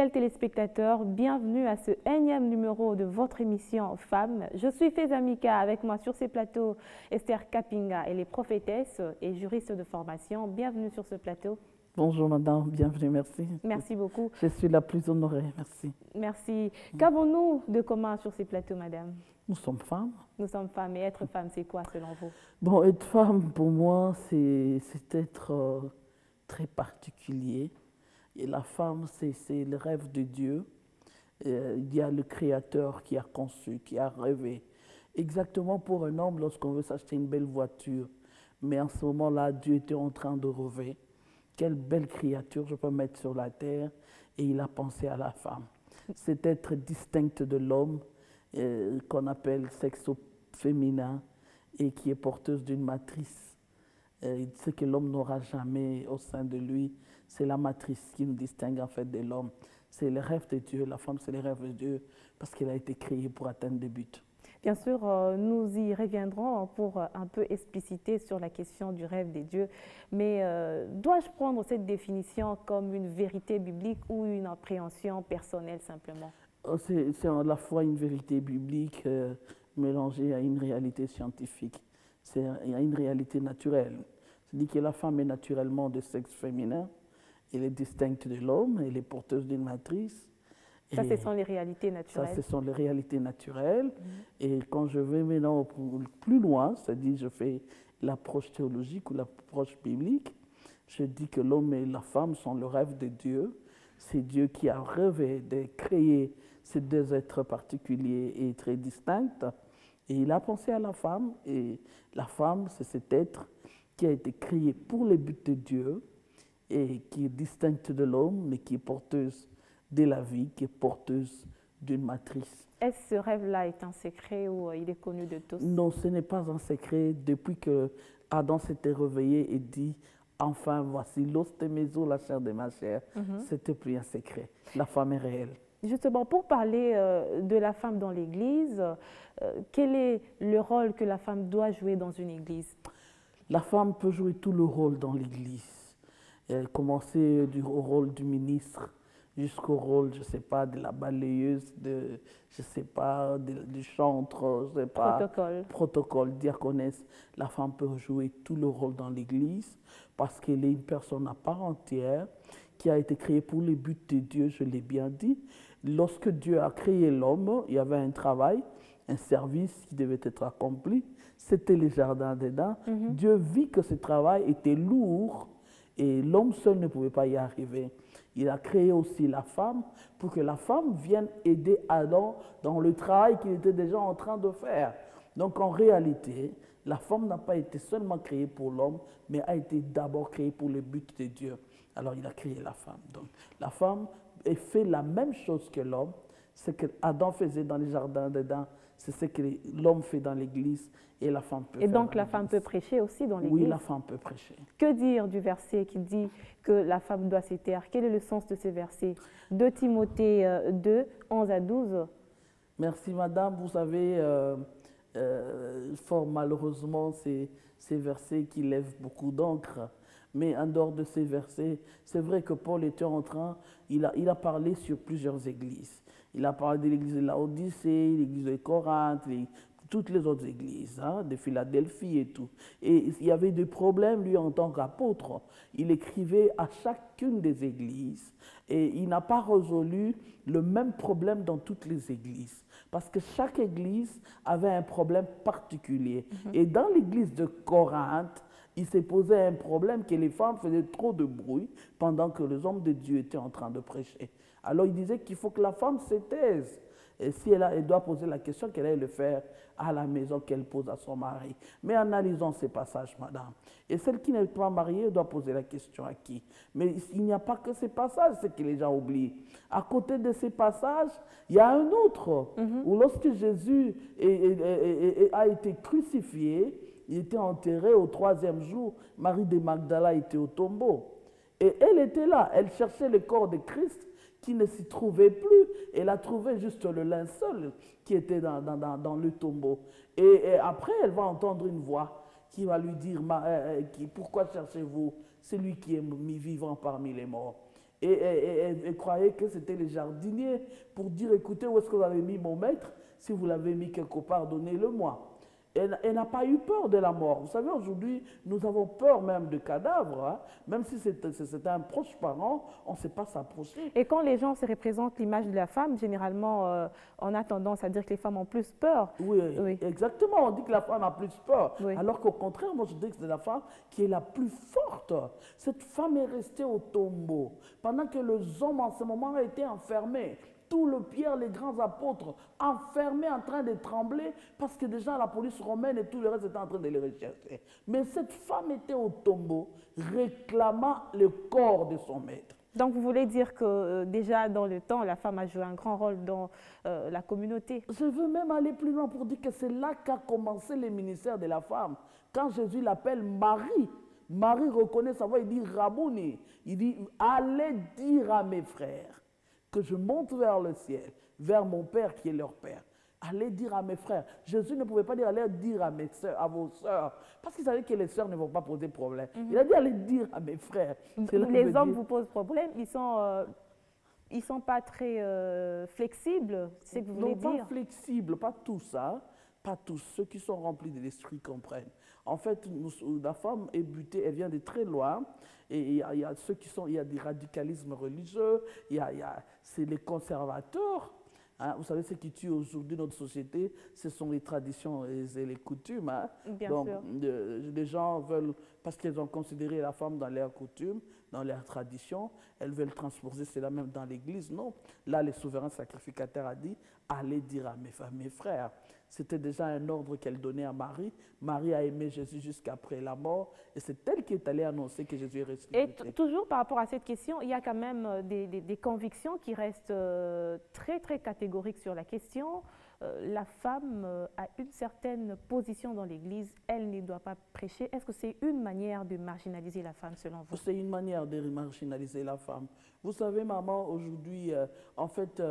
Fidèles téléspectateurs, bienvenue à ce énième numéro de votre émission Femmes. Je suis Fezamika, avec moi sur ces plateaux Esther Kapinga, elle est prophétesse et juriste de formation. Bienvenue sur ce plateau. Bonjour madame, bienvenue, merci. Merci beaucoup. Je suis la plus honorée, merci. Merci. Qu'avons-nous de commun sur ces plateaux, madame? Nous sommes femmes. Nous sommes femmes, et être femme, c'est quoi selon vous? Bon, être femme, pour moi, c'est être très particulier. Et la femme, c'est le rêve de Dieu. Il y a le Créateur qui a conçu, qui a rêvé. Exactement pour un homme, lorsqu'on veut s'acheter une belle voiture. Mais en ce moment-là, Dieu était en train de rêver. Quelle belle créature je peux mettre sur la terre. Et il a pensé à la femme. C'est être distincte de l'homme, qu'on appelle sexo-féminin, et qui est porteuse d'une matrice. Ce que l'homme n'aura jamais au sein de lui, c'est la matrice qui nous distingue en fait de l'homme. C'est le rêve de Dieu, la femme c'est le rêve de Dieu, parce qu'elle a été créée pour atteindre des buts. Bien sûr, nous y reviendrons pour un peu expliciter sur la question du rêve des dieux. Mais dois-je prendre cette définition comme une vérité biblique ou une appréhension personnelle simplement? C'est à la fois une vérité biblique mélangée à une réalité scientifique. C'est une réalité naturelle. C'est-à-dire que la femme est naturellement de sexe féminin, elle est distincte de l'homme, elle est porteuse d'une matrice. Ça, ce sont les réalités naturelles. Ça, ce sont les réalités naturelles. Et quand je vais maintenant plus loin, c'est-à-dire je fais l'approche théologique ou l'approche biblique, je dis que l'homme et la femme sont le rêve de Dieu. C'est Dieu qui a rêvé de créer ces deux êtres particuliers et très distincts. Et il a pensé à la femme. Et la femme, c'est cet être qui a été créé pour les buts de Dieu et qui est distincte de l'homme, mais qui est porteuse de la vie, qui est porteuse d'une matrice. Est-ce ce rêve-là est un secret ou il est connu de tous? Non, ce n'est pas un secret. Depuis que Adam s'était réveillé et dit « Enfin, voici l'os de mes os, la chair de ma chair », c'était plus un secret. La femme est réelle. Justement, pour parler de la femme dans l'Église, quel est le rôle que la femme doit jouer dans une Église? La femme peut jouer tout le rôle dans l'Église. Commencer au rôle du ministre, jusqu'au rôle, je ne sais pas, de la balayeuse, je ne sais pas, du chantre, je ne sais pas, protocole, diaconesse. La femme peut jouer tout le rôle dans l'Église parce qu'elle est une personne à part entière qui a été créée pour les buts de Dieu, je l'ai bien dit. Lorsque Dieu a créé l'homme, il y avait un travail, un service qui devait être accompli. C'était le jardin d'Éden. Dieu vit que ce travail était lourd et l'homme seul ne pouvait pas y arriver. Il a créé aussi la femme pour que la femme vienne aider Adam dans le travail qu'il était déjà en train de faire. Donc en réalité, la femme n'a pas été seulement créée pour l'homme, mais a été d'abord créée pour le but de Dieu. Alors il a créé la femme. Donc la femme fait la même chose que l'homme. Ce que Adam faisait dans le jardin d'Éden, c'est ce que l'homme fait dans l'église et la femme peut faire. Et donc la femme peut prêcher aussi dans l'église? Oui, la femme peut prêcher. Que dire du verset qui dit que la femme doit se taire? Quel est le sens de ce verset? 2 Timothée 2, 11 à 12. Merci madame, vous savez, fort malheureusement, ces versets qui lèvent beaucoup d'encre. Mais en dehors de ces versets, c'est vrai que Paul était en train, il a parlé sur plusieurs églises. Il a parlé de l'église de Laodicée, l'église de Corinthe, toutes les autres églises, de Philadelphie et tout. Et il y avait des problèmes, lui, en tant qu'apôtre. Il écrivait à chacune des églises et il n'a pas résolu le même problème dans toutes les églises. Parce que chaque église avait un problème particulier. Et dans l'église de Corinthe, il s'est posé un problème que les femmes faisaient trop de bruit pendant que les hommes de Dieu étaient en train de prêcher. Alors il disait qu'il faut que la femme se taise. Et si elle doit poser la question, qu'elle aille le faire à la maison, qu'elle pose à son mari. Mais analysons ces passages, madame. Et celle qui n'est pas mariée doit poser la question à qui? Mais il n'y a pas que ces passages, c'est que les gens oublient. À côté de ces passages, il y a un autre, où lorsque Jésus a été crucifié, il était enterré au 3e jour, Marie de Magdala était au tombeau. Et elle était là, elle cherchait le corps de Christ qui ne s'y trouvait plus. Elle a trouvé juste le linceul qui était dans le tombeau. Et après, elle va entendre une voix qui va lui dire, pourquoi cherchez-vous celui qui est mis vivant parmi les morts? et croyait que c'était les jardiniers pour dire, écoutez, où est-ce que vous avez mis mon maître? Si vous l'avez mis quelque part, donnez-le-moi. Elle n'a pas eu peur de la mort. Vous savez, aujourd'hui, nous avons peur même de cadavres. Hein. Même si c'était un proche parent, on ne sait pas s'approcher. Et quand les gens se représentent l'image de la femme, généralement, on a tendance à dire que les femmes ont plus peur. Oui, Oui. exactement. On dit que la femme a plus peur. Oui. Alors qu'au contraire, moi, je dis que c'est la femme qui est la plus forte. Cette femme est restée au tombeau pendant que les hommes, en ce moment, étaient enfermés. Tout le Pierre, les grands apôtres, enfermés en train de trembler parce que déjà la police romaine et tout le reste était en train de les rechercher. Mais cette femme était au tombeau réclamant le corps de son maître. Donc, vous voulez dire que déjà dans le temps, la femme a joué un grand rôle dans la communauté. Je veux même aller plus loin pour dire que c'est là qu'a commencé le ministère de la femme. Quand Jésus l'appelle Marie, Marie reconnaît sa voix, il dit Rabouni, il dit allez dire à mes frères que je monte vers le ciel, vers mon Père qui est leur Père. Allez dire à mes frères. Jésus ne pouvait pas dire allez dire à mes soeurs, à vos sœurs, parce qu'il savait que les sœurs ne vont pas poser problème. Il a dit allez dire à mes frères. Les hommes vous posent problème, ils sont pas très flexibles, c'est ce que vous voulez dire. Non, pas flexibles, pas tous, hein. Pas tous. Ceux qui sont remplis de l'esprit comprennent. En fait, la femme est butée, elle vient de très loin. Et il y a ceux qui sont, il y a du radicalisme religieux, c'est les conservateurs. Hein, vous savez, ce qui tue aujourd'hui notre société, ce sont les traditions et les coutumes. Hein. Bien Donc, sûr. les gens veulent, parce qu'ils ont considéré la femme dans leurs coutumes, dans leurs traditions, elles veulent transposer cela même dans l'Église. Non. Là, le souverain sacrificateur a dit, allez dire à mes frères. C'était déjà un ordre qu'elle donnait à Marie. Marie a aimé Jésus jusqu'après la mort. Et c'est elle qui est allée annoncer que Jésus est ressuscité. Et toujours par rapport à cette question, il y a quand même des convictions qui restent très, très catégoriques sur la question. La femme a une certaine position dans l'Église, elle ne doit pas prêcher. Est-ce que c'est une manière de marginaliser la femme selon vous? C'est une manière de marginaliser la femme. Vous savez, maman, aujourd'hui, en fait,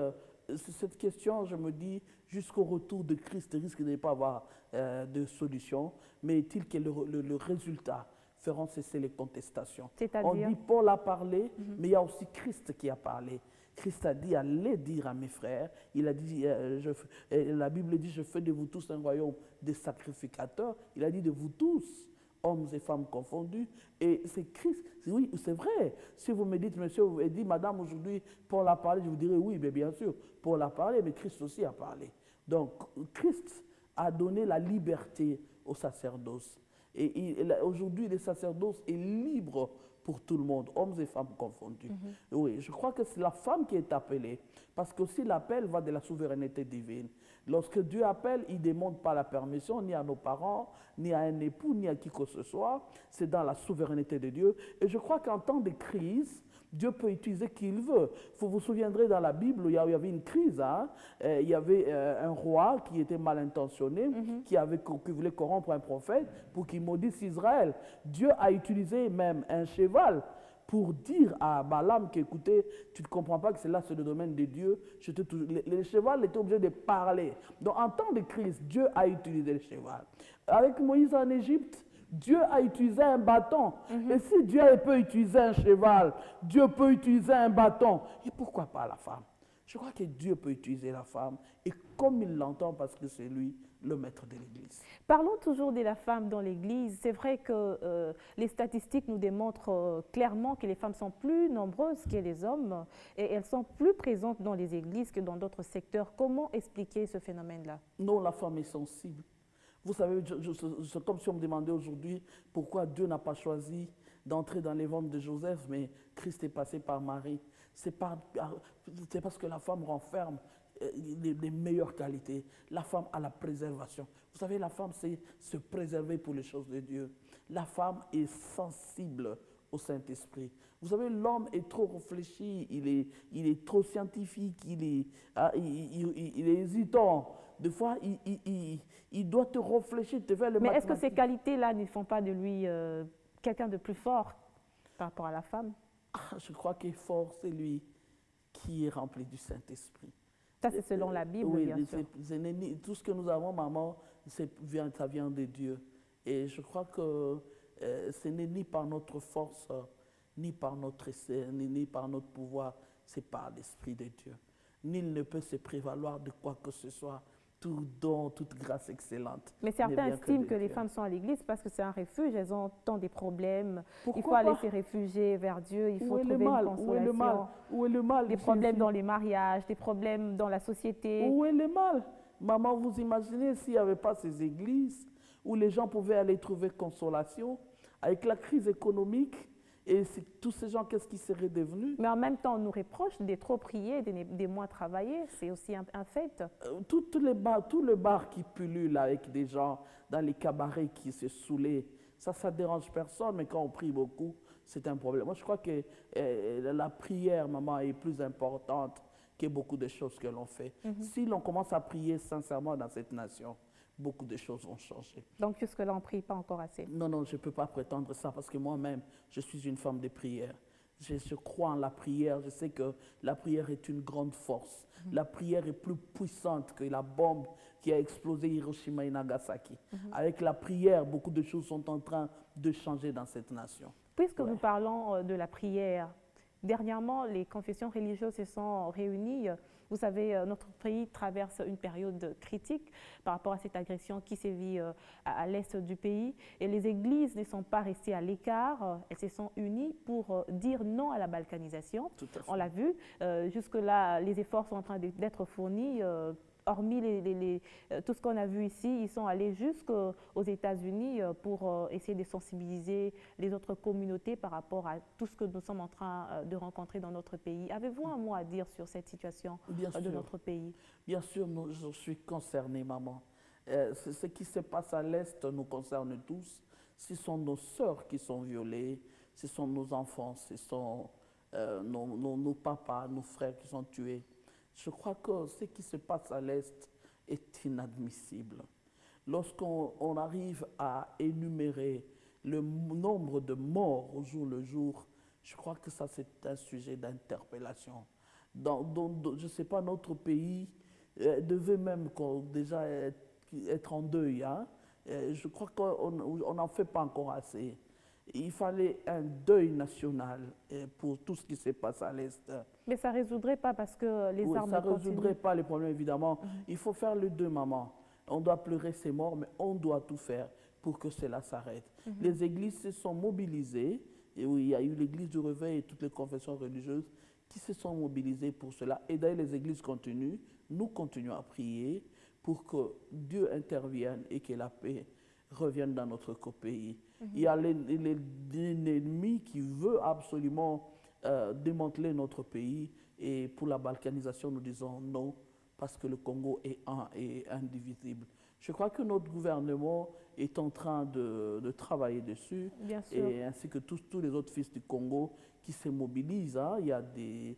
cette question, je me dis, jusqu'au retour de Christ, risque de ne pas avoir de solution, mais est-il que le résultat feront cesser les contestations? On dit Paul a parlé, mais il y a aussi Christ qui a parlé. Christ a dit, allez dire à mes frères, il a dit, la Bible dit, je fais de vous tous un royaume de sacrificateurs, il a dit de vous tous, hommes et femmes confondus, et c'est Christ, oui, c'est vrai. Si vous me dites, monsieur, vous dit, madame, aujourd'hui, Paul a parlé, je vous dirai, oui, mais bien sûr, Paul a parlé, mais Christ aussi a parlé. Donc, Christ a donné la liberté au sacerdoce. Et aujourd'hui, le sacerdoce est libre pour tout le monde, hommes et femmes confondus. Oui, je crois que c'est la femme qui est appelée, parce que aussi l'appel va de la souveraineté divine. Lorsque Dieu appelle, il ne demande pas la permission ni à nos parents, ni à un époux, ni à qui que ce soit. C'est dans la souveraineté de Dieu. Et je crois qu'en temps de crise, Dieu peut utiliser qui il veut. Vous vous souviendrez dans la Bible, il y avait une crise. Hein? Il y avait un roi qui était mal intentionné, qui voulait corrompre un prophète pour qu'il maudisse Israël. Dieu a utilisé même un cheval pour dire à Balaam qu'écoutez, tu ne comprends pas que c'est là, c'est le domaine de Dieu. Le cheval était obligé de parler. Donc en temps de crise, Dieu a utilisé le cheval. Avec Moïse en Égypte, Dieu a utilisé un bâton. Et si Dieu peut utiliser un cheval, Dieu peut utiliser un bâton. Et pourquoi pas la femme? Je crois que Dieu peut utiliser la femme, et comme il l'entend, parce que c'est lui le maître de l'Église. Parlons toujours de la femme dans l'Église. C'est vrai que les statistiques nous démontrent clairement que les femmes sont plus nombreuses que les hommes, et elles sont plus présentes dans les églises que dans d'autres secteurs. Comment expliquer ce phénomène-là? Non, la femme est sensible. Vous savez, c'est comme si on me demandait aujourd'hui pourquoi Dieu n'a pas choisi d'entrer dans les ventres de Joseph, mais Christ est passé par Marie. C'est parce que la femme renferme les meilleures qualités. La femme a la préservation. Vous savez, la femme, c'est se préserver pour les choses de Dieu. La femme est sensible au Saint-Esprit. Vous savez, l'homme est trop réfléchi, il est trop scientifique, il est hésitant. Des fois, il doit te réfléchir, te faire le mathématique. Mais est-ce que ces qualités-là ne font pas de lui quelqu'un de plus fort par rapport à la femme? Je crois qu'il est fort, c'est lui qui est rempli du Saint-Esprit. Ça, c'est selon la Bible, oui, bien sûr. Tout ce que nous avons, maman, ça vient de Dieu. Et je crois que ce n'est ni par notre force, ni par notre essai, ni par notre pouvoir, c'est par l'Esprit de Dieu. Nul ne peut se prévaloir de quoi que ce soit. Tout don, toute grâce excellente. Mais certains estiment que les femmes sont à l'église parce que c'est un refuge, elles ont tant de problèmes. Il faut aller se réfugier vers Dieu, il faut trouver une consolation. Où est le mal? Des problèmes dans les mariages, des problèmes dans la société. Où est le mal? Maman, vous imaginez s'il n'y avait pas ces églises où les gens pouvaient aller trouver consolation avec la crise économique? Et tous ces gens, qu'est-ce qu'ils seraient devenus? Mais en même temps, on nous reproche de trop prier, de moins travailler. C'est aussi un fait. Tout le bar qui pullule avec des gens dans les cabarets qui se saoulaient, ça ne dérange personne, mais quand on prie beaucoup, c'est un problème. Moi, je crois que la prière, maman, est plus importante que beaucoup de choses que l'on fait. Si l'on commence à prier sincèrement dans cette nation, beaucoup de choses vont changer. Donc, jusque-là, on ne prie pas encore assez? Non, non, je ne peux pas prétendre ça parce que moi-même, je suis une femme de prière. Je crois en la prière. Je sais que la prière est une grande force. La prière est plus puissante que la bombe qui a explosé Hiroshima et Nagasaki. Avec la prière, beaucoup de choses sont en train de changer dans cette nation. Puisque nous parlons de la prière, dernièrement, les confessions religieuses se sont réunies. Vous savez, notre pays traverse une période critique par rapport à cette agression qui sévit à l'est du pays. Et les églises ne sont pas restées à l'écart, elles se sont unies pour dire non à la balkanisation. On l'a vu, jusque-là, les efforts sont en train d'être fournis. Hormis tout ce qu'on a vu ici, ils sont allés jusqu'aux États-Unis pour essayer de sensibiliser les autres communautés par rapport à tout ce que nous sommes en train de rencontrer dans notre pays. Avez-vous un mot à dire sur cette situation de notre pays? Bien sûr, je suis concernée, maman. Ce qui se passe à l'Est nous concerne tous. Ce sont nos sœurs qui sont violées, ce sont nos enfants, ce sont nos papas, nos frères qui sont tués. Je crois que ce qui se passe à l'Est est inadmissible. Lorsqu'on arrive à énumérer le nombre de morts au jour le jour, je crois que ça c'est un sujet d'interpellation. Je ne sais pas, notre pays devait même déjà être en deuil. Hein? Je crois qu'on n'en fait pas encore assez. Il fallait un deuil national pour tout ce qui se passe à l'Est. Mais ça ne résoudrait pas parce que les armes continuent. Ça ne résoudrait pas les problèmes, évidemment. Il faut faire le deuil, maman. On doit pleurer ses morts, mais on doit tout faire pour que cela s'arrête. Les églises se sont mobilisées. Et oui, il y a eu l'église du Réveil et toutes les confessions religieuses qui se sont mobilisées pour cela. Et d'ailleurs, les églises continuent. Nous continuons à prier pour que Dieu intervienne et que la paix revienne dans notre pays. Il y a l'ennemi qui veut absolument démanteler notre pays. Et pour la balkanisation, nous disons non, parce que le Congo est un et indivisible. Je crois que notre gouvernement est en train de travailler dessus, et ainsi que tous les autres fils du Congo qui se mobilisent. Hein. Il y a des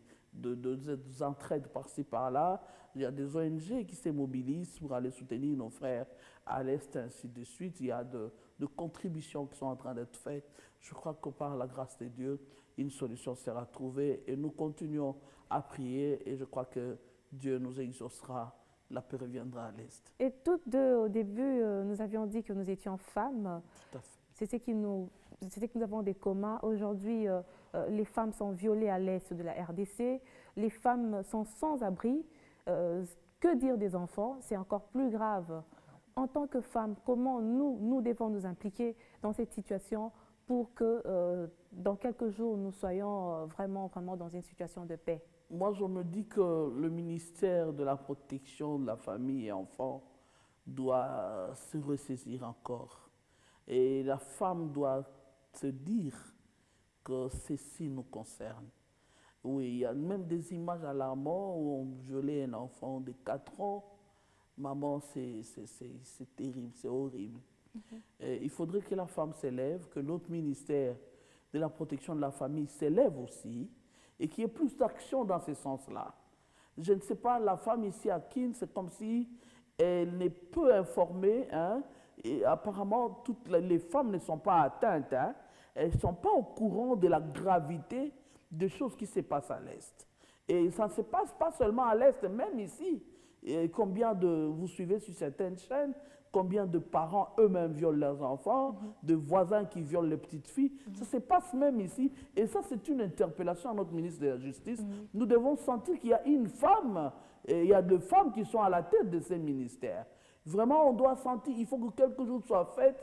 entraides par-ci, par-là. Il y a des ONG qui se mobilisent pour aller soutenir nos frères à l'Est, ainsi de suite. Il y a de contributions qui sont en train d'être faites. Je crois que par la grâce de Dieu, une solution sera trouvée et nous continuons à prier et je crois que Dieu nous exaucera, la paix reviendra à l'Est. Et toutes deux, au début, nous avions dit que nous étions femmes. Tout à fait. C'est ce que nous avons des communs. Aujourd'hui, les femmes sont violées à l'Est de la RDC. Les femmes sont sans abri. Que dire des enfants? C'est encore plus grave. En tant que femmes, comment nous devons nous impliquer dans cette situation pour que dans quelques jours, nous soyons vraiment dans une situation de paix? Moi, je me dis que le ministère de la protection de la famille et enfants doit se ressaisir encore. Et la femme doit se dire que ceci nous concerne. Oui, il y a même des images alarmantes où on violait un enfant de 4 ans. Maman, c'est terrible, c'est horrible. Il faudrait que la femme s'élève, que notre ministère de la protection de la famille s'élève aussi et qu'il y ait plus d'action dans ce sens-là. Je ne sais pas, la femme ici à Kin, c'est comme si elle n'est peu informée. Hein, et apparemment, toutes les femmes ne sont pas atteintes. Hein, elles ne sont pas au courant de la gravité des choses qui se passent à l'Est. Et ça ne se passe pas seulement à l'Est, même ici. Et combien de, vous suivez sur certaines chaînes, combien de parents eux-mêmes violent leurs enfants, de voisins qui violent les petites filles. Ça se passe même ici. Et ça, c'est une interpellation à notre ministre de la Justice. Nous devons sentir qu'il y a une femme, et il y a deux femmes qui sont à la tête de ces ministères. Vraiment, on doit sentir, il faut que quelque chose soit fait,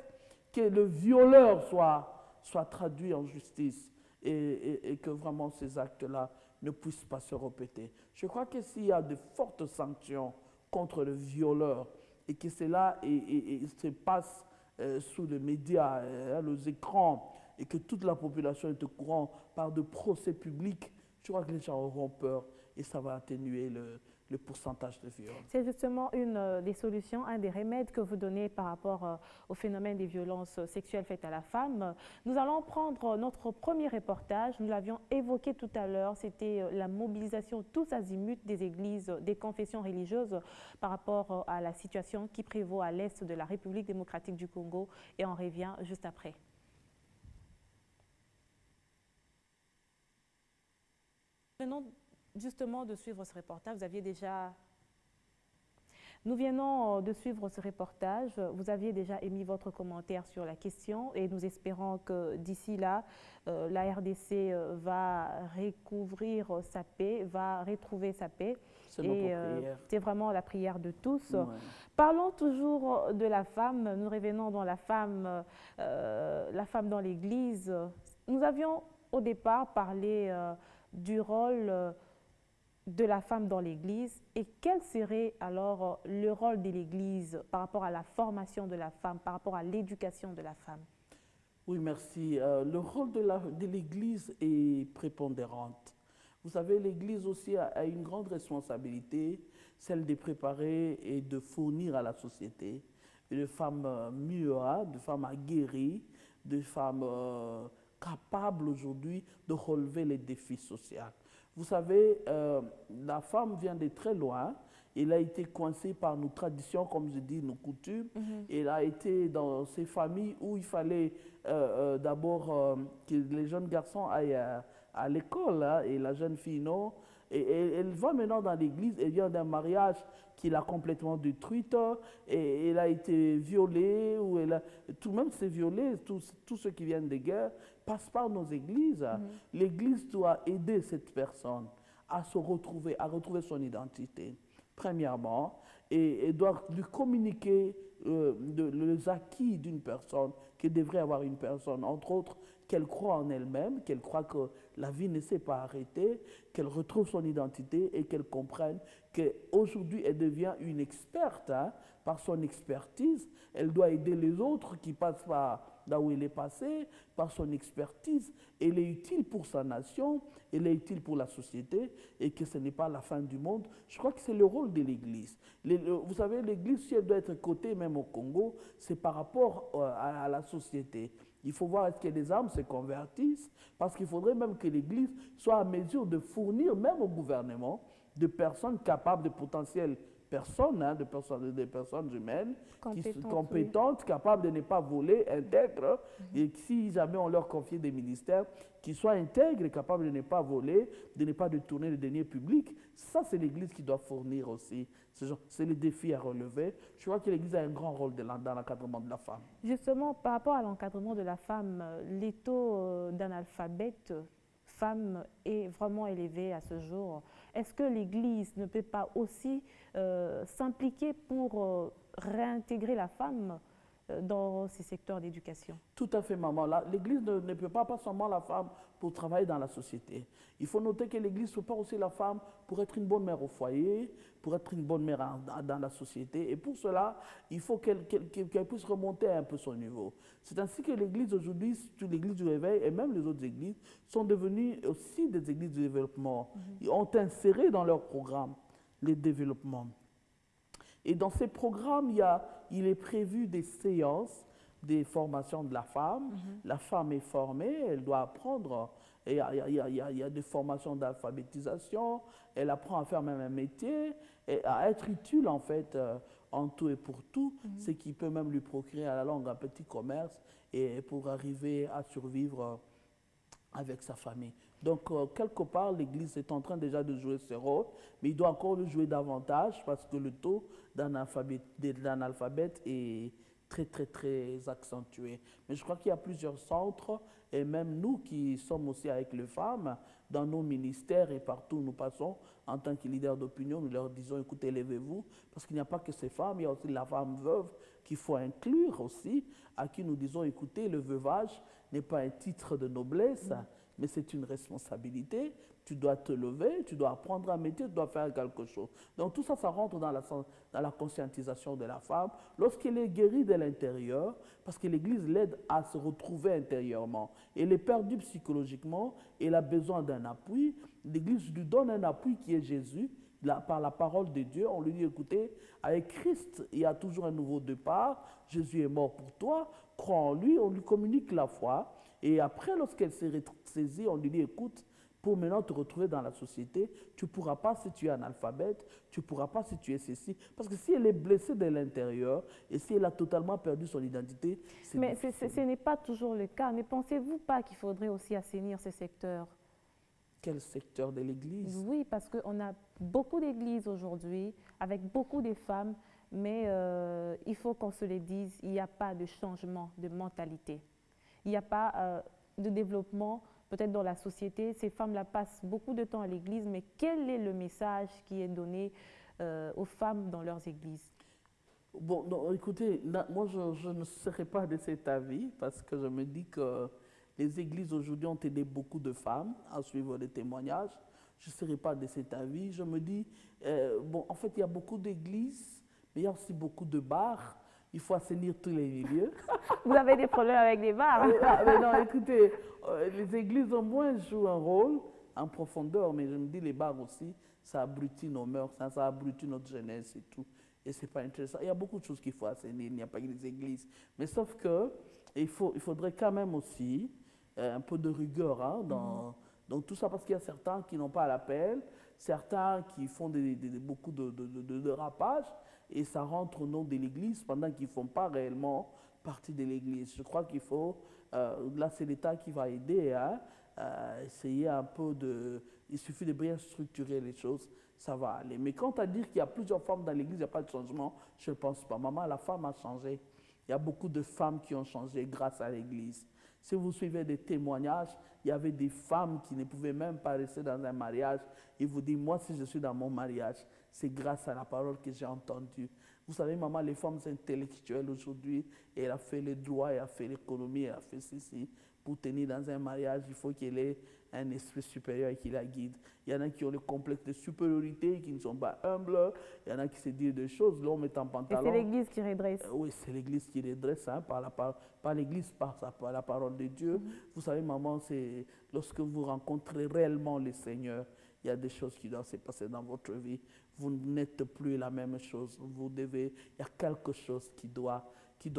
que le violeur soit traduit en justice et que vraiment ces actes-là ne puissent pas se répéter. Je crois que s'il y a de fortes sanctions contre le violeur et que cela se passe sous les médias, les écrans, et que toute la population est au courant par de procès publics, je crois que les gens auront peur et ça va atténuer le pourcentage de violence. C'est justement une des solutions, un des remèdes que vous donnez par rapport au phénomène des violences sexuelles faites à la femme. Nous allons prendre notre premier reportage. Nous l'avions évoqué tout à l'heure. C'était la mobilisation tous azimuts des églises, des confessions religieuses par rapport à la situation qui prévaut à l'est de la République démocratique du Congo. Et on revient juste après. Venons justement de suivre ce reportage. Nous venons de suivre ce reportage. Vous aviez déjà émis votre commentaire sur la question et nous espérons que d'ici là, la RDC va recouvrir sa paix, va retrouver sa paix. C'est notre prière. C'est vraiment la prière de tous. Ouais. Parlons toujours de la femme. Nous revenons dans la femme dans l'Église. Nous avions au départ parlé du rôle de la femme dans l'Église et quel serait alors le rôle de l'Église par rapport à la formation de la femme, par rapport à l'éducation de la femme? Oui, merci. Le rôle de l'Église est prépondérant. Vous savez, l'Église aussi a une grande responsabilité, celle de préparer et de fournir à la société de femmes mûres, de femmes aguerries, de femmes capables aujourd'hui de relever les défis sociaux. Vous savez, la femme vient de très loin. Elle a été coincée par nos traditions, comme je dis, nos coutumes. Elle a été dans ces familles où il fallait d'abord que les jeunes garçons aillent à l'école, hein, et la jeune fille non. Et elle va maintenant dans l'église, elle vient d'un mariage qui l'a complètement détruite, et elle a été violée, ou tout même s'est violée, tous ceux qui viennent des guerres passent par nos églises. L'église doit aider cette personne à se retrouver, à retrouver son identité, premièrement, et doit lui communiquer les acquis d'une personne, que devrait avoir une personne, entre autres, qu'elle croit en elle-même, qu'elle croit que la vie ne s'est pas arrêtée, qu'elle retrouve son identité et qu'elle comprenne qu'aujourd'hui, elle devient une experte, hein, par son expertise. Elle doit aider les autres qui passent par là où elle est passée, par son expertise. Elle est utile pour sa nation, elle est utile pour la société et que ce n'est pas la fin du monde. Je crois que c'est le rôle de l'Église. Vous savez, l'Église, si elle doit être cotée même au Congo, c'est par rapport à la société. Il faut voir est-ce que les âmes se convertissent, parce qu'il faudrait même que l'Église soit à mesure de fournir même au gouvernement de personnes capables, de potentielles personnes, hein, des personnes humaines, compétentes, capables de ne pas voler, intègres, et si jamais on leur confie des ministères, qui soient intègres, capables de ne pas voler, de ne pas détourner les deniers publics. Ça, c'est l'Église qui doit fournir aussi. C'est le défi à relever. Je crois que l'Église a un grand rôle dans l'encadrement de la femme. Justement, par rapport à l'encadrement de la femme, les taux d'analphabètes femmes est vraiment élevé à ce jour. Est-ce que l'Église ne peut pas aussi s'impliquer pour réintégrer la femme dans ces secteurs d'éducation? Tout à fait, maman. L'Église ne peut pas seulement la femme pour travailler dans la société. Il faut noter que l'Église prépare aussi la femme pour être une bonne mère au foyer, pour être une bonne mère dans la société. Et pour cela, il faut qu'elle puisse remonter un peu son niveau. C'est ainsi que l'Église aujourd'hui, l'Église du Réveil et même les autres églises, sont devenues aussi des églises de développement. Ils ont inséré dans leur programme le développement. Et dans ces programmes, il est prévu des séances, des formations de la femme. La femme est formée, elle doit apprendre. Et il y a des formations d'alphabétisation, elle apprend à faire même un métier, et à être utile en fait en tout et pour tout, ce qui peut même lui procurer à la longue un petit commerce et pour arriver à survivre avec sa famille. Donc, quelque part, l'Église est en train déjà de jouer ce rôle, mais il doit encore le jouer davantage parce que le taux d'analphabète est très, très, très accentué. Mais je crois qu'il y a plusieurs centres, et même nous qui sommes aussi avec les femmes, dans nos ministères et partout où nous passons, en tant que leaders d'opinion, nous leur disons, écoutez, levez-vous, parce qu'il n'y a pas que ces femmes, il y a aussi la femme veuve qu'il faut inclure aussi, à qui nous disons, écoutez, le veuvage n'est pas un titre de noblesse, mais c'est une responsabilité. Tu dois te lever, tu dois apprendre un métier, tu dois faire quelque chose. Donc tout ça, ça rentre dans la conscientisation de la femme. Lorsqu'elle est guérie de l'intérieur, parce que l'Église l'aide à se retrouver intérieurement. Elle est perdue psychologiquement, elle a besoin d'un appui. L'Église lui donne un appui qui est Jésus. Par la parole de Dieu, on lui dit, écoutez, avec Christ, il y a toujours un nouveau départ. Jésus est mort pour toi, crois en lui, on lui communique la foi. Et après, lorsqu'elle s'est saisie, on lui dit, écoute, pour maintenant te retrouver dans la société, tu ne pourras pas si tu es analphabète, tu ne pourras pas si tu es ceci. Parce que si elle est blessée de l'intérieur et si elle a totalement perdu son identité, c'est Mais difficile. ce n'est pas toujours le cas. Ne pensez-vous pas qu'il faudrait aussi assainir ces secteurs? Quel secteur de l'Église? Oui, parce qu'on a beaucoup d'églises aujourd'hui, avec beaucoup de femmes, mais il faut qu'on se le dise, il n'y a pas de changement de mentalité. Il n'y a pas de développement peut-être dans la société. Ces femmes-là passent beaucoup de temps à l'église, mais quel est le message qui est donné aux femmes dans leurs églises? Bon, non, écoutez, moi je ne serai pas de cet avis parce que je me dis que les églises aujourd'hui ont aidé beaucoup de femmes à suivre les témoignages. Je ne serai pas de cet avis. Je me dis, bon, en fait, il y a beaucoup d'églises, mais il y a aussi beaucoup de bars. Il faut assainir tous les milieux. Vous avez des problèmes avec les bars? Mais non, écoutez, les églises au moins jouent un rôle en profondeur, mais je me dis, les bars aussi, ça abrutit nos mœurs, ça abrutit notre jeunesse et tout. Et c'est pas intéressant. Il y a beaucoup de choses qu'il faut assainir, il n'y a pas que les églises. Mais sauf que il faudrait quand même aussi un peu de rigueur hein, dans tout ça, parce qu'il y a certains qui n'ont pas l'appel, certains qui font beaucoup de rapages, et ça rentre au nom de l'Église pendant qu'ils ne font pas réellement partie de l'Église. Je crois qu'il faut, là c'est l'État qui va aider, hein, essayer un peu de... Il suffit de bien structurer les choses, ça va aller. Mais quant à dire qu'il y a plusieurs femmes dans l'Église, il n'y a pas de changement, je ne pense pas. Maman, la femme a changé. Il y a beaucoup de femmes qui ont changé grâce à l'Église. Si vous suivez des témoignages, il y avait des femmes qui ne pouvaient même pas rester dans un mariage. Ils vous disent, moi, si je suis dans mon mariage, c'est grâce à la parole que j'ai entendue. Vous savez, maman, les femmes intellectuelles aujourd'hui, elle a fait le droit, elle a fait l'économie, elle a fait ceci. Pour tenir dans un mariage, il faut qu'elle ait un esprit supérieur qui la guide. Il y en a qui ont le complexe de supériorité, qui ne sont pas humbles. Il y en a qui se disent des choses, l'homme est en pantalon. Et c'est l'Église qui redresse. Oui, c'est l'Église qui redresse, hein, par l'Église, par la parole de Dieu. Vous savez, maman, c'est lorsque vous rencontrez réellement le Seigneur, il y a des choses qui doivent se passer dans votre vie. Vous n'êtes plus la même chose. Il y a quelque chose qui doit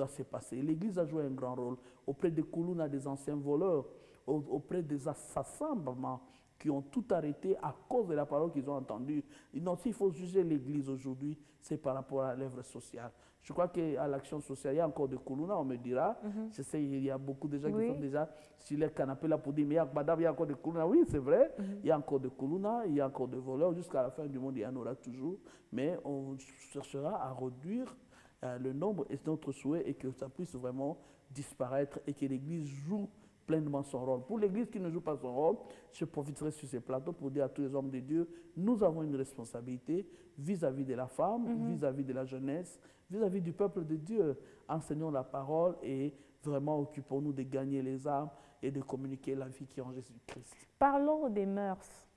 se passer. L'Église a joué un grand rôle auprès des Koulouna, des anciens voleurs, auprès des assassins, maman, qui ont tout arrêté à cause de la parole qu'ils ont entendue. Donc, s'il faut juger l'Église aujourd'hui, c'est par rapport à l'œuvre sociale. Je crois qu'à l'action sociale, il y a encore des Koulouna, on me dira. Je sais, il y a beaucoup de gens qui sont déjà sur les canapés là pour dire, mais madame, il y a encore des Koulouna. Oui, c'est vrai, il y a encore des Koulouna, il y a encore des voleurs. Jusqu'à la fin du monde, il y en aura toujours. Mais on cherchera à réduire le nombre, et notre souhait est que ça puisse vraiment disparaître et que l'Église joue pleinement son rôle. Pour l'Église qui ne joue pas son rôle, je profiterai sur ces plateaux pour dire à tous les hommes de Dieu, nous avons une responsabilité vis-à-vis de la femme, vis-à-vis de la jeunesse, vis-à-vis du peuple de Dieu. Enseignons la parole et vraiment occupons-nous de gagner les âmes et de communiquer la vie qui est en Jésus-Christ. Parlons des mœurs.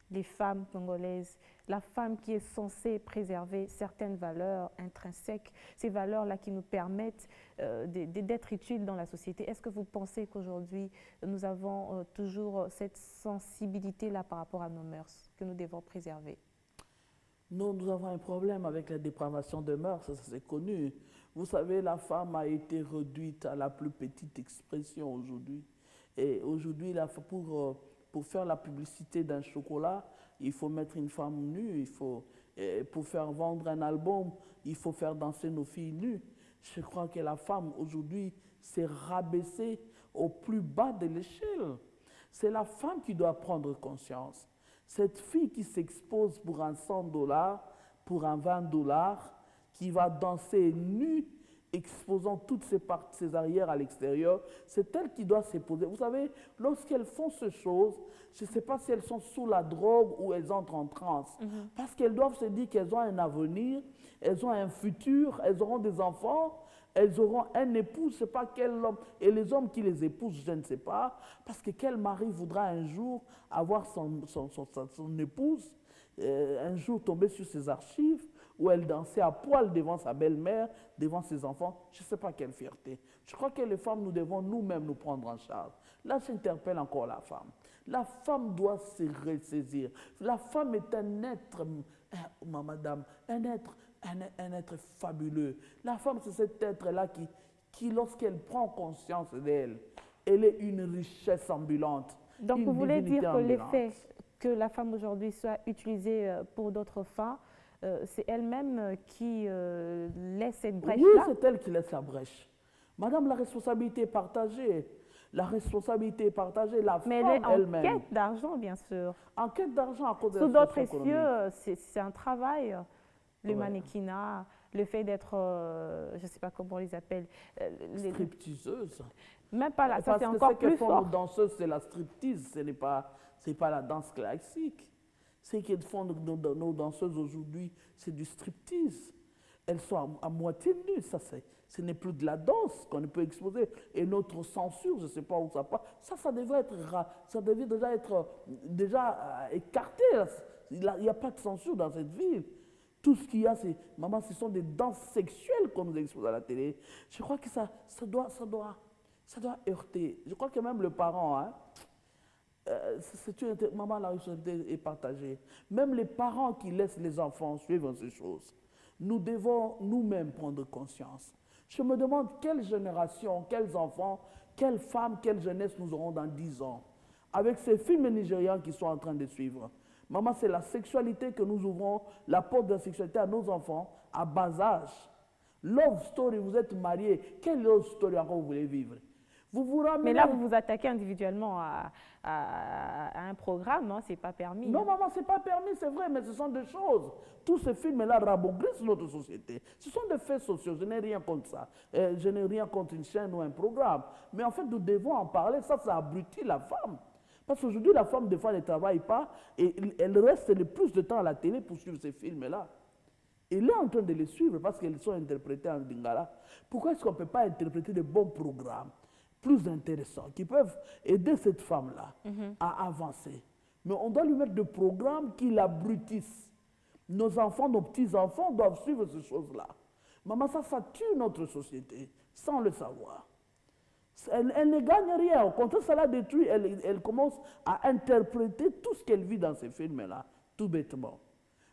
Les femmes congolaises, la femme qui est censée préserver certaines valeurs intrinsèques, ces valeurs-là qui nous permettent d'être utiles dans la société. Est-ce que vous pensez qu'aujourd'hui, nous avons toujours cette sensibilité-là par rapport à nos mœurs que nous devons préserver? Non, nous avons un problème avec la dépravation de mœurs, ça c'est connu. Vous savez, la femme a été réduite à la plus petite expression aujourd'hui. Et aujourd'hui, pour faire la publicité d'un chocolat, il faut mettre une femme nue. Pour faire vendre un album, il faut faire danser nos filles nues. Je crois que la femme aujourd'hui s'est rabaissée au plus bas de l'échelle. C'est la femme qui doit prendre conscience. Cette fille qui s'expose pour un $100, pour un $20, qui va danser nue, exposant toutes ses parties, ses arrières à l'extérieur, c'est elle qui doit s'exposer. Vous savez, lorsqu'elles font ces choses, je ne sais pas si elles sont sous la drogue ou elles entrent en transe, parce qu'elles doivent se dire qu'elles ont un avenir, elles ont un futur, elles auront des enfants, elles auront un époux, je ne sais pas quel homme, et les hommes qui les épousent, je ne sais pas, parce que quel mari voudra un jour avoir son épouse, un jour tomber sur ses archives, où elle dansait à poil devant sa belle-mère, devant ses enfants, je ne sais pas quelle fierté. Je crois que les femmes, nous devons nous-mêmes nous prendre en charge. Là, j'interpelle encore la femme. La femme doit se ressaisir. La femme est un être, madame, un être fabuleux. La femme, c'est cet être-là qui lorsqu'elle prend conscience d'elle, elle est une richesse ambulante. Donc, vous voulez dire que l'effet que la femme aujourd'hui soit utilisée pour d'autres fins, c'est elle-même qui laisse cette brèche-là? Oui, c'est elle qui laisse la brèche. Madame, la responsabilité est partagée. La responsabilité est partagée. La Mais femme elle-même. Mais elle est en quête d'argent, bien sûr. En quête d'argent à cause de Sous la d'autres situation économique. cieux, c'est un travail. Le mannequinat, le fait d'être, je ne sais pas comment on les appelle. Stripteaseuse. Même pas là, ça c'est encore plus fort. fort. Nos danseuses, c'est la striptease, ce n'est pas la danse classique. Ce qu'ils font nos danseuses aujourd'hui, c'est du striptease. Elles sont à moitié nues, ce n'est plus de la danse qu'on peut exposer. Et notre censure, je ne sais pas où ça passe, ça devrait déjà être écarté. Il n'y a pas de censure dans cette ville. Tout ce qu'il y a, maman, ce sont des danses sexuelles qu'on nous expose à la télé. Je crois que ça doit heurter. Je crois que même le parent, hein, maman, la responsabilité est partagée. Même les parents qui laissent les enfants suivre ces choses, nous devons nous-mêmes prendre conscience. Je me demande quelle génération, quels enfants, quelles femmes, quelle jeunesse nous aurons dans 10 ans. Avec ces films nigérians qui sont en train de suivre. Maman, c'est la sexualité que nous ouvrons, la porte de la sexualité à nos enfants à bas âge. Love story, vous êtes mariés, quelle love story encore vous voulez vivre? Mais là, vous vous attaquez individuellement à un programme, non? Ce n'est pas permis. Non, maman, ce n'est pas permis, c'est vrai, mais ce sont des choses. Tous ces films-là rabougissent notre société. Ce sont des faits sociaux, je n'ai rien contre ça. Je n'ai rien contre une chaîne ou un programme. Mais en fait, nous devons en parler, ça abrutit la femme. Parce qu'aujourd'hui, la femme, des fois, ne travaille pas et elle reste le plus de temps à la télé pour suivre ces films-là. Elle est en train de les suivre parce qu'elles sont interprétées en lingala. Pourquoi est-ce qu'on ne peut pas interpréter de bons programmes plus intéressants qui peuvent aider cette femme-là à avancer? Mais on doit lui mettre des programmes qui l'abrutissent. Nos enfants, nos petits-enfants doivent suivre ces choses-là. Maman, ça tue notre société sans le savoir. Elle ne gagne rien. Au contraire, ça la détruit. Elle commence à interpréter tout ce qu'elle vit dans ces films-là, tout bêtement.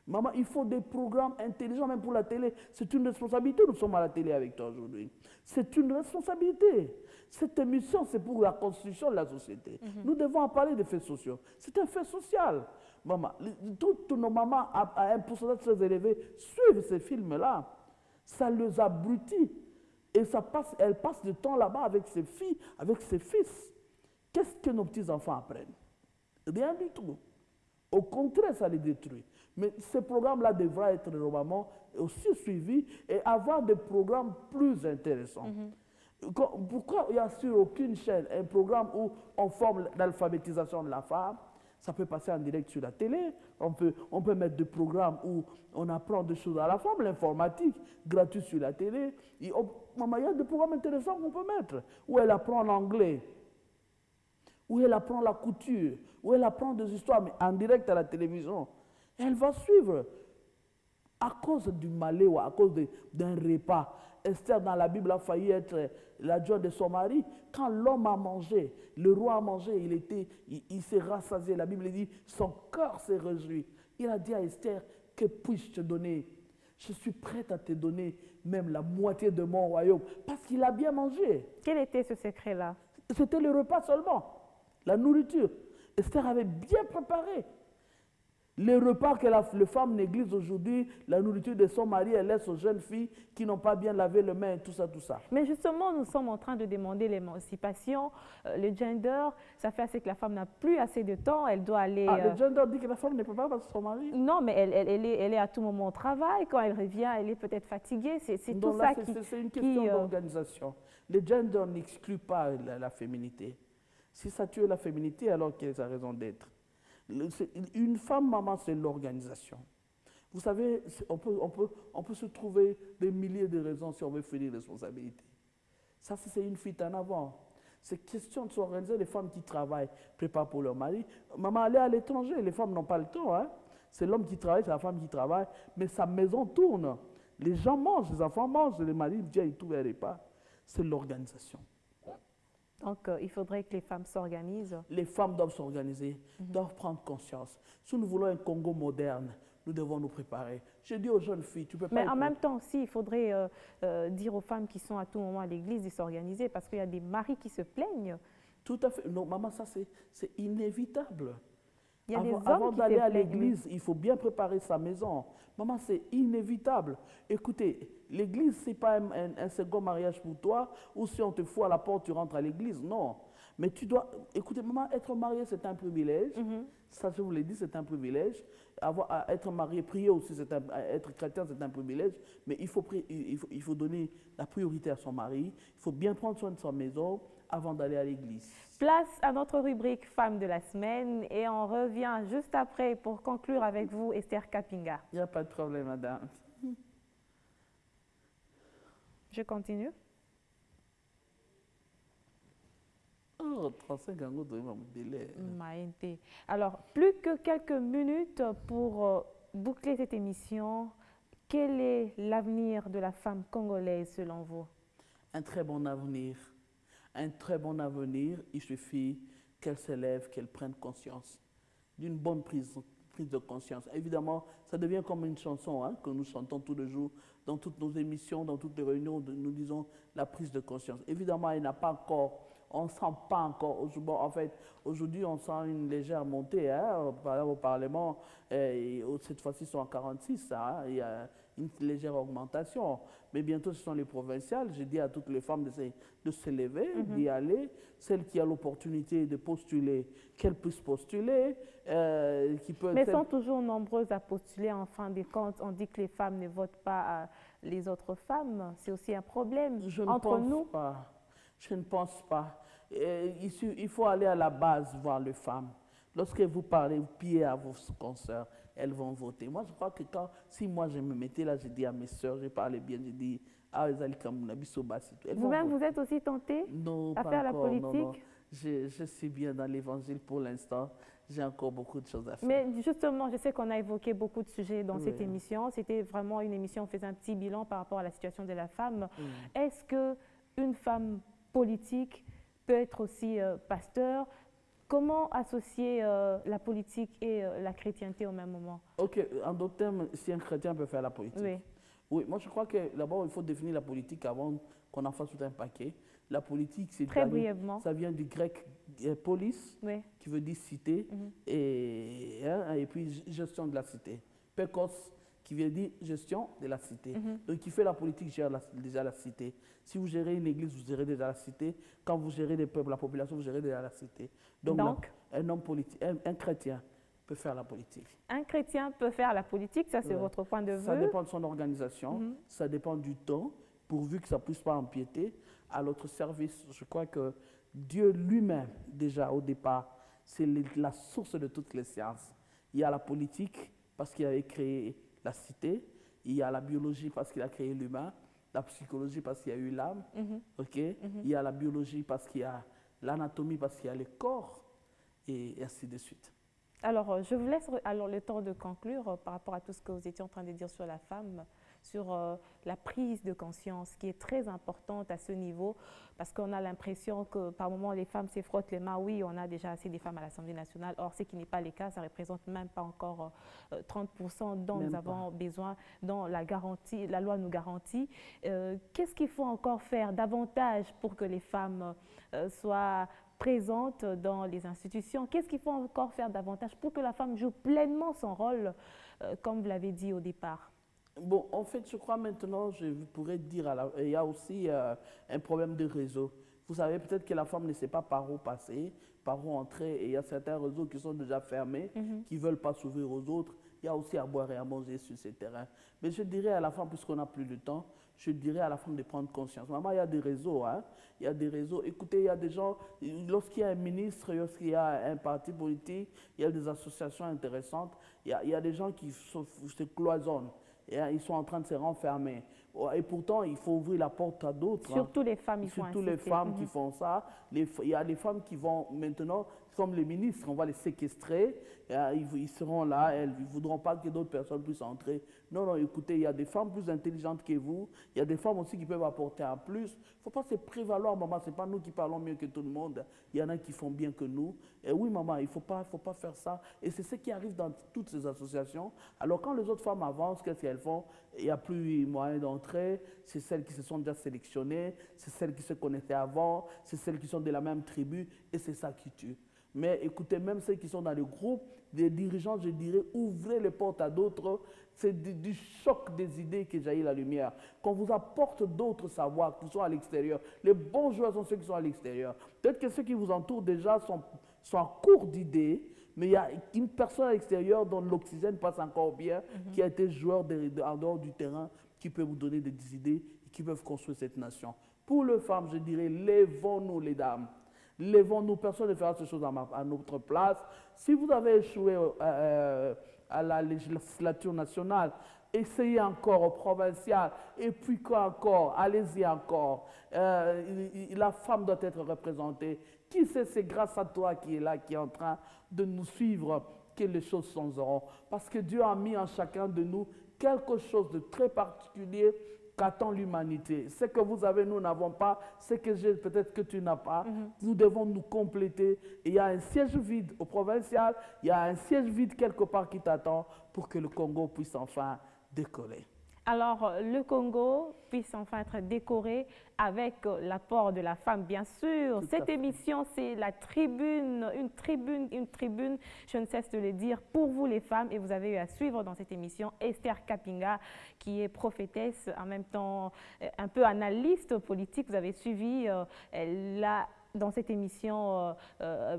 Maman, il faut des programmes intelligents, même pour la télé. C'est une responsabilité. Nous sommes à la télé avec toi aujourd'hui. C'est une responsabilité. Cette émission, c'est pour la construction de la société. Nous devons en parler des faits sociaux. C'est un fait social. Maman, toutes nos mamans, à un pourcentage très élevé, suivent ces films-là. Ça les abrutit. Et elle passe du temps là-bas avec ses filles, avec ses fils. Qu'est-ce que nos petits-enfants apprennent? Rien du tout. Au contraire, ça les détruit. Mais ces programmes-là devraient être normalement aussi suivis et avoir des programmes plus intéressants. Pourquoi il n'y a sur aucune chaîne un programme où on forme l'alphabétisation de la femme? Ça peut passer en direct sur la télé. On peut mettre des programmes où on apprend des choses à la femme, l'informatique, gratuit sur la télé. Maman, il y a des programmes intéressants qu'on peut mettre, où elle apprend l'anglais, où elle apprend la couture, où elle apprend des histoires, mais en direct à la télévision. Elle va suivre. À cause du malheur ou à cause d'un repas, Esther dans la Bible a failli être l'adjoint de son mari. Quand l'homme a mangé, le roi a mangé, il s'est rassasié. La Bible dit, son cœur s'est réjoui. Il a dit à Esther, que puis-je te donner? Je suis prête à te donner même la moitié de mon royaume, parce qu'il a bien mangé. Quel était ce secret-là? C'était le repas seulement, la nourriture. Esther avait bien préparé. Les repas que les femmes négligent aujourd'hui, la nourriture de son mari, elle laisse aux jeunes filles qui n'ont pas bien lavé les mains, tout ça, tout ça. Mais justement, nous sommes en train de demander l'émancipation, le gender. Ça fait assez que la femme n'a plus assez de temps. Elle doit aller... Ah, le gender dit que la femme ne peut pas passer son mari? Non, mais elle est à tout moment au travail. Quand elle revient, elle est peut-être fatiguée. C'est tout ça qui... C'est une question d'organisation. Le gender n'exclut pas la féminité. Si ça tue la féminité, alors qu'elle a raison d'être. Une femme maman, c'est l'organisation. Vous savez, on peut se trouver des milliers de raisons si on veut finir les responsabilités. Ça, c'est une fuite en avant. C'est question de s'organiser. Les femmes qui travaillent préparent pour leur mari. Maman, elle est à l'étranger. Les femmes n'ont pas le temps. Hein? C'est l'homme qui travaille, c'est la femme qui travaille. Mais sa maison tourne. Les gens mangent, les enfants mangent, les maris viennent, ils trouvent un repas. C'est l'organisation. Donc, il faudrait que les femmes s'organisent. Les femmes doivent s'organiser, doivent prendre conscience. Si nous voulons un Congo moderne, nous devons nous préparer. Je dis aux jeunes filles, tu peux pas... Mais en même temps aussi, il faudrait dire aux femmes qui sont à tout moment à l'église de s'organiser parce qu'il y a des maris qui se plaignent. Tout à fait. Non, maman, ça c'est inévitable. Il y a des hommes Avant qui d'aller se à plaignent, l'église, il faut bien préparer sa maison. Maman, c'est inévitable. Écoutez, l'église, ce n'est pas un second mariage pour toi, ou si on te fout à la porte, tu rentres à l'église. Non. Mais tu dois... Écoutez, maman, être mariée, c'est un privilège. Ça, je vous l'ai dit, c'est un privilège. Être marié, prier aussi, être chrétien, c'est un privilège. Mais il faut donner la priorité à son mari. Il faut bien prendre soin de sa maison avant d'aller à l'église. Place à notre rubrique Femmes de la semaine et on revient juste après pour conclure avec vous, Esther Kapinga. Il n'y a pas de problème, madame. Je continue. Oh, 35 ans, vous mon délai. Alors, plus que quelques minutes pour boucler cette émission. Quel est l'avenir de la femme congolaise selon vous? Un très bon avenir. Un très bon avenir, il suffit qu'elle s'élève, qu'elle prenne conscience d'une bonne prise de conscience. Évidemment, ça devient comme une chanson hein, que nous chantons tous les jours dans toutes nos émissions, dans toutes les réunions, nous disons la prise de conscience. Évidemment, elle n'a pas encore, on ne sent pas encore, bon, en fait, aujourd'hui, on sent une légère montée hein, au Parlement, cette fois-ci, ils sont en 46, hein, il y a une légère augmentation. Mais bientôt, ce sont les provinciales. Je dis à toutes les femmes de se lever, d'y aller. Celles qui ont l'opportunité de postuler, qu'elles puissent postuler. Mais sont toujours nombreuses à postuler. En fin de compte, on dit que les femmes ne votent pas les autres femmes. C'est aussi un problème entre nous. Je ne pense pas. Il faut aller à la base voir les femmes. Lorsque vous parlez, vous pillez à vos consoeurs, elles vont voter. Moi, je crois que si moi je me mettais là, je dis à mes soeurs, je parlais bien, je dis, ah, vous-même, vous êtes aussi tentée à faire la politique? Non. Je suis bien dans l'évangile pour l'instant. J'ai encore beaucoup de choses à faire. Mais justement, je sais qu'on a évoqué beaucoup de sujets dans cette émission. C'était vraiment une émission, on faisait un petit bilan par rapport à la situation de la femme. Est-ce qu'une femme politique peut être aussi pasteur? Comment associer la politique et la chrétienté au même moment? Ok, en d'autres termes, si un chrétien peut faire la politique. Oui, moi je crois que d'abord il faut définir la politique avant qu'on en fasse tout un paquet. La politique, c'est très brièvement. Ça vient du grec polis, qui veut dire cité, et puis gestion de la cité. Pekos, qui veut dire gestion de la cité. Donc qui fait la politique gère déjà la cité. Si vous gérez une église, vous gérez déjà la cité. Quand vous gérez des peuples, la population, vous gérez déjà la cité. Donc un homme politique, un chrétien peut faire la politique. Un chrétien peut faire la politique, ça c'est votre point de vue? Ça dépend de son organisation, ça dépend du temps, pourvu que ça ne puisse pas empiéter à l'autre service. Je crois que Dieu lui-même, déjà au départ, c'est la source de toutes les sciences. Il y a la politique parce qu'il avait créé la cité, il y a la biologie parce qu'il a créé l'humain, la psychologie parce qu'il y a eu l'âme, il y a la biologie parce qu'il y a l'anatomie parce qu'il y a le corps, et ainsi de suite. Alors, je vous laisse le temps de conclure par rapport à tout ce que vous étiez en train de dire sur la femme. sur la prise de conscience qui est très importante à ce niveau, parce qu'on a l'impression que par moments les femmes se frottent les mains. Oui, on a déjà assez de femmes à l'Assemblée nationale, or ce qui n'est pas le cas, ça ne représente même pas encore 30% dont nous avons besoin, dont la loi nous garantit. Qu'est-ce qu'il faut encore faire davantage pour que les femmes soient présentes dans les institutions? Qu'est-ce qu'il faut encore faire davantage pour que la femme joue pleinement son rôle, comme vous l'avez dit au départ? Bon, en fait, je crois maintenant, je pourrais dire, il y a aussi un problème de réseau. Vous savez, peut-être que la femme ne sait pas par où passer, par où entrer, et il y a certains réseaux qui sont déjà fermés, qui ne veulent pas s'ouvrir aux autres. Il y a aussi à boire et à manger sur ces terrains. Mais je dirais à la femme, puisqu'on n'a plus de temps, je dirais à la femme de prendre conscience. Maman, il y a des réseaux, hein? Il y a des réseaux. Écoutez, il y a des gens, lorsqu'il y a un ministre, lorsqu'il y a un parti politique, il y a des associations intéressantes, il y a des gens qui se cloisonnent. Et ils sont en train de se renfermer. Et pourtant, il faut ouvrir la porte à d'autres. Surtout les femmes, il faut Surtout les femmes qui font ça. Il y a des femmes qui vont maintenant, comme les ministres, on va les séquestrer. Ils seront là, ils ne voudront pas que d'autres personnes puissent entrer. Non, non, écoutez, il y a des femmes plus intelligentes que vous. Il y a des femmes aussi qui peuvent apporter un plus. Il ne faut pas se prévaloir, maman. Ce n'est pas nous qui parlons mieux que tout le monde. Il y en a qui font bien que nous. Et oui, maman, il ne faut pas faire ça. Et c'est ce qui arrive dans toutes ces associations. Alors, quand les autres femmes avancent, qu'est-ce qu'elles font? Il n'y a plus moyen d'entrer. C'est celles qui se sont déjà sélectionnées. C'est celles qui se connaissaient avant. C'est celles qui sont de la même tribu. Et c'est ça qui tue. Mais écoutez, même ceux qui sont dans le groupe, des dirigeants, je dirais, ouvrez les portes à d'autres. C'est du choc des idées que jaillit la lumière. Qu'on vous apporte d'autres savoirs qui sont à l'extérieur. Les bons joueurs sont ceux qui sont à l'extérieur. Peut-être que ceux qui vous entourent déjà sont en cours d'idées, mais il y a une personne à l'extérieur dont l'oxygène passe encore bien, qui a été joueur en dehors du terrain, qui peut vous donner des idées et qui peuvent construire cette nation. Pour les femmes, je dirais, lèvons-nous les dames. Lèvons-nous, personne ne fera ces choses à notre place. Si vous avez échoué à la législature nationale, essayez encore au provincial, et puis quoi encore, allez-y encore. La femme doit être représentée. Qui sait, c'est grâce à toi qui est là, qui est en train de nous suivre, que les choses s'en parce que Dieu a mis en chacun de nous quelque chose de très particulier qu'attend l'humanité. Ce que vous avez, nous n'avons pas. Ce que j'ai, peut-être que tu n'as pas. Nous devons nous compléter. Et il y a un siège vide au provincial, il y a un siège vide quelque part qui t'attend pour que le Congo puisse enfin décoller. Alors, le Congo puisse enfin être décoré avec l'apport de la femme, bien sûr. Cette émission, c'est la tribune, une tribune, je ne cesse de le dire, pour vous les femmes. Et vous avez eu à suivre dans cette émission Esther Kapinga, qui est prophétesse, en même temps un peu analyste politique. Vous avez suivi, dans cette émission,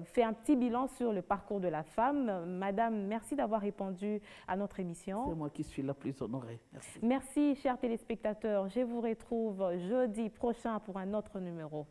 fait un petit bilan sur le parcours de la femme. Madame, merci d'avoir répondu à notre émission. C'est moi qui suis la plus honorée. Merci. Merci, chers téléspectateurs. Je vous retrouve jeudi prochain pour un autre numéro.